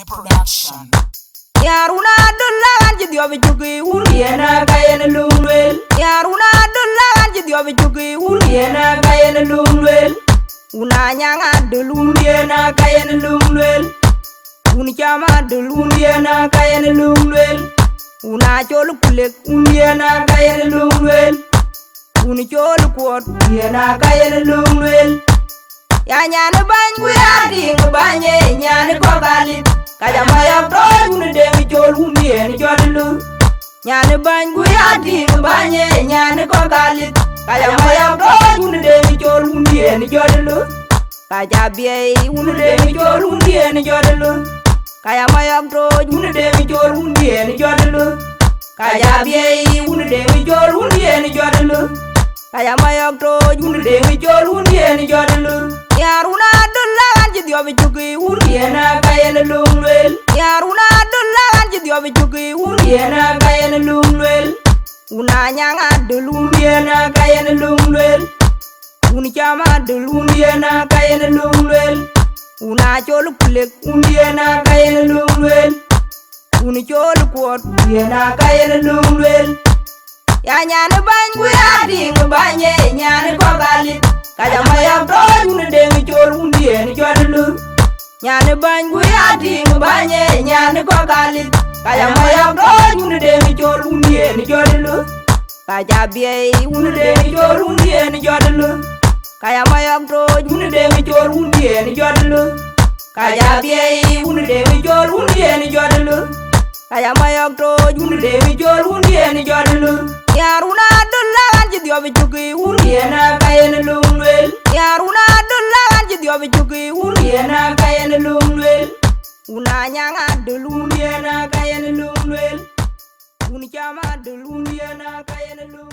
Production. Yaruna dulla anji diobi jugi uniena kayena lumwel. Yaruna dulla anji diobi jugi uniena kayena lumwel. Una nyanga dulumiena kayena lumwel. Uni chama dulumiena kayena lumwel. Una cholu kulek uniena kayena lumwel. Uni cholu kuot uniena kayena lumwel. Ya nyane bangu ya ding banye nyane kogalit. Kaya maya bro uni demi chol uniena jodlu. Nyane bangu ya ding banye nyane kogalit. Kaya maya bro uni demi chol uniena jodlu. Kaya biye uni demi chol uniena jodlu. Kaya maya bro uni demi chol uniena jodlu. Kaya biye uni demi chol uniena jodlu. Kaya maya bro uni demi chol uniena jodlu. Yaruna dulla anji diobi jugi uniena kayena lumwel. Yaruna dulla anji diobi jugi uniena kayena lumwel. Una nyanga dulumiena kayena lumwel. Uni chama dulumiena kayena lumwel. Una cholu kulek uniena kayena lumwel. Uni cholu kuot uniena kayena lumwel. Ya nyane bangu ya ding banye nyane kogalit. Kaya maya bro uni demi chol uniena jodlu. Nyane bangu ya ding banye nyane kogalit. Kaya maya bro uni demi chol uniena jodlu. Kaya biye uni demi chol uniena jodlu. Kaya maya bro uni demi chol uniena jodlu. Kaya biye uni demi chol uniena jodlu. Kaya maya bro uni demi chol uniena jodlu. Yaruna dulla anji diobi jugi uniena kayena lumwel. Yaruna dulla anji diobi jugi uniena kayena lumwel. Una nyanga dulumiena kayena lumwel. Uni chama dulumiena kayena lumwel.